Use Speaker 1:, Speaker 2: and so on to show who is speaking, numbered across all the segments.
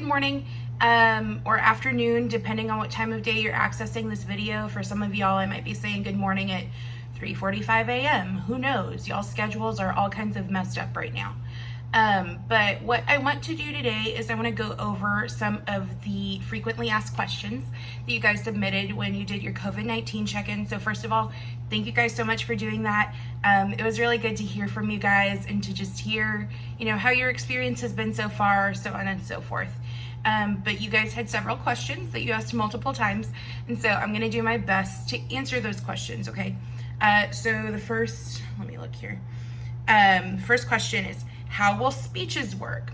Speaker 1: morning or afternoon, depending on what time of day you're accessing this video. For some of y'all, I might be saying good morning at 3:45 a.m. Who knows? Y'all's schedules are all kinds of messed up right now. But what I want to do today is I want to go over some of the frequently asked questions that you guys submitted when you did your COVID-19 check-in. So first of all, thank you guys so much for doing that. It was really good to hear from you guys and to just hear, how your experience has been so far, so on and so forth. But you guys had several questions that you asked multiple times, and so I'm going to do my best to answer those questions, okay? So the first, let me look here. First question is, how will speeches work?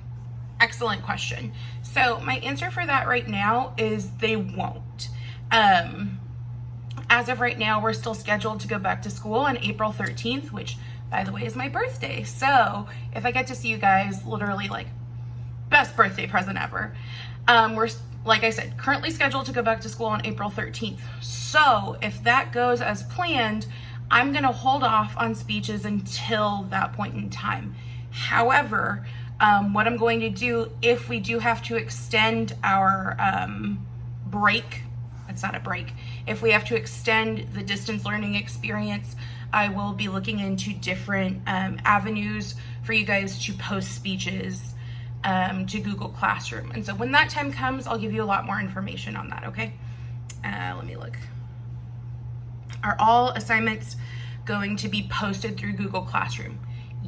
Speaker 1: Excellent question. So my answer for that right now is they won't. As of right now, we're still scheduled to go back to school on April 13th, which, by the way, is my birthday. So if I get to see you guys, literally like best birthday present ever. We're, like I said, currently scheduled to go back to school on April 13th. So if that goes as planned, I'm going to hold off on speeches until that point in time. However, what I'm going to do, if we do have to extend our break, it's not a break, if we have to extend the distance learning experience, I will be looking into different avenues for you guys to post speeches to Google Classroom. And so when that time comes, I'll give you a lot more information on that, okay? Let me look. Are all assignments going to be posted through Google Classroom?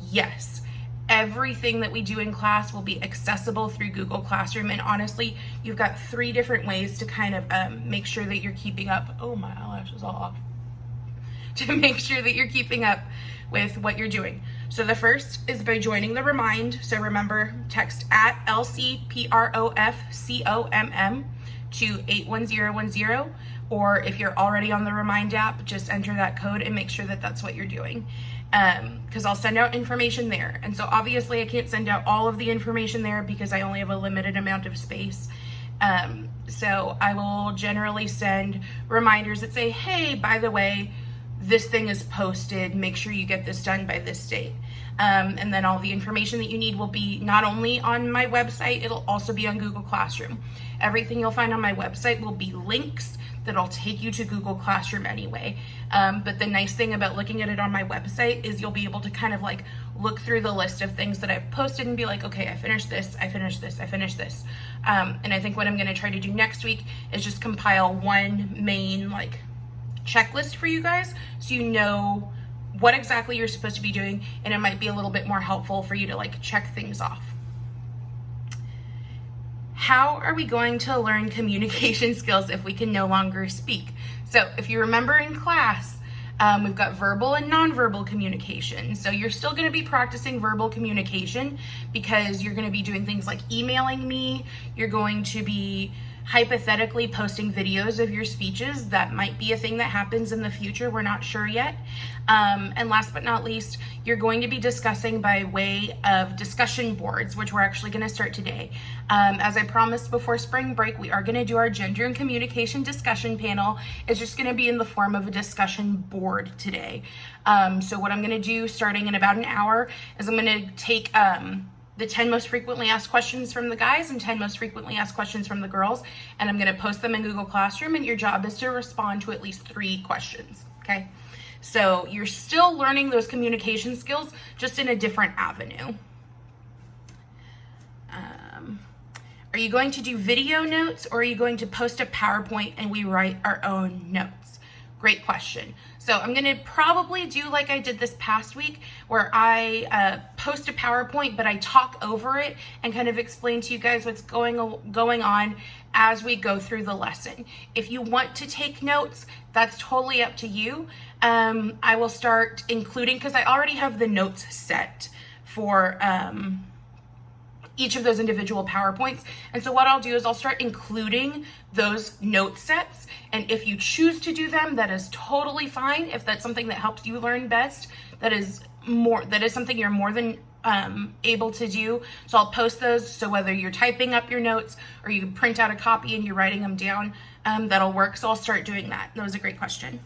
Speaker 1: Yes. Everything that we do in class will be accessible through Google Classroom. And honestly, you've got 3 different ways to kind of make sure that you're keeping up. Oh, my eyelash is all off. To make sure that you're keeping up with what you're doing. So the first is by joining the Remind. So remember, text at LCPROFCOMM to 81010. Or if you're already on the Remind app, just enter that code and make sure that that's what you're doing. Because I'll send out information there. And so obviously I can't send out all of the information there because I only have a limited amount of space. So I will generally send reminders that say, hey, by the way, this thing is posted. Make sure you get this done by this date. And then all the information that you need will be not only on my website, it'll also be on Google Classroom. Everything you'll find on my website will be links that'll take you to Google Classroom anyway. But the nice thing about looking at it on my website is you'll be able to kind of like look through the list of things that I've posted and be like, okay, I finished this, I finished this, I finished this. And I think what I'm gonna try to do next week is just compile one main like checklist for you guys so you know what exactly you're supposed to be doing, and it might be a little bit more helpful for you to like check things off. How are we going to learn communication skills if we can no longer speak? So if you remember in class, we've got verbal and nonverbal communication. So you're still going to be practicing verbal communication because you're going to be doing things like emailing me. You're going to be hypothetically posting videos of your speeches. That might be a thing that happens in the future. We're not sure yet. And last but not least, you're going to be discussing by way of discussion boards, which we're actually going to start today. As I promised before spring break, we are going to do our gender and communication discussion panel. It's just going to be in the form of a discussion board today. So what I'm going to do starting in about an hour is I'm going to take the 10 most frequently asked questions from the guys and 10 most frequently asked questions from the girls, and I'm going to post them in Google Classroom, and your job is to respond to at least 3 questions, okay? So you're still learning those communication skills, just in a different avenue. Are you going to do video notes, or are you going to post a PowerPoint and we write our own notes? Great question. So I'm going to probably do like I did this past week, where I post a PowerPoint, but I talk over it and kind of explain to you guys what's going on as we go through the lesson. If you want to take notes, that's totally up to you. I will start including, because I already have the notes set for each of those individual PowerPoints. And so what I'll do is I'll start including those note sets. And if you choose to do them, that is totally fine. If that's something that helps you learn best, that is something you're more than able to do. So I'll post those. So whether you're typing up your notes or you print out a copy and you're writing them down, that'll work. So I'll start doing that. That was a great question.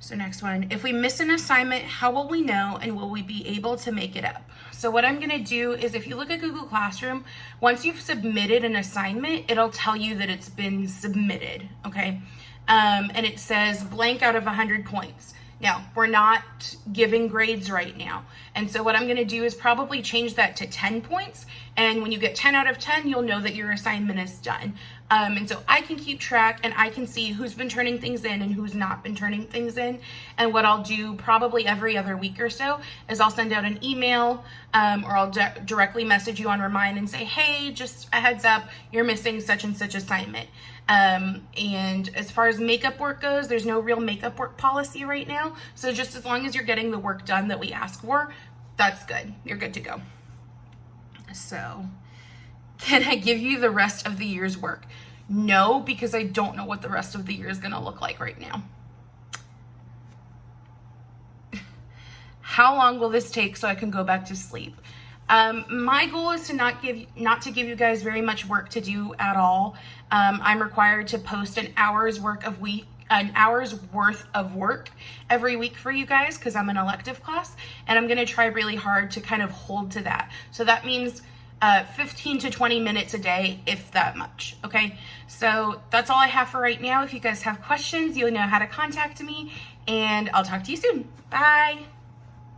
Speaker 1: So next one, if we miss an assignment, how will we know and will we be able to make it up? So what I'm gonna do is, if you look at Google Classroom, once you've submitted an assignment, it'll tell you that it's been submitted, okay? And it says blank out of 100 points. Now, we're not giving grades right now. And so what I'm gonna do is probably change that to 10 points. And when you get 10 out of 10, you'll know that your assignment is done. And so I can keep track and I can see who's been turning things in and who's not been turning things in. And what I'll do probably every other week or so is I'll send out an email or I'll directly message you on Remind and say, hey, just a heads up, you're missing such and such assignment. And as far as makeup work goes, there's no real makeup work policy right now. So just as long as you're getting the work done that we ask for, that's good. You're good to go. So can I give you the rest of the year's work? No, because I don't know what the rest of the year is going to look like right now. How long will this take so I can go back to sleep? My goal is to not to give you guys very much work to do at all. I'm required to post an hour's worth of work every week for you guys because I'm an elective class, and I'm going to try really hard to kind of hold to that. So that means 15 to 20 minutes a day, if that much. Okay, so that's all I have for right now. If you guys have questions, you'll know how to contact me, and I'll talk to you soon. Bye.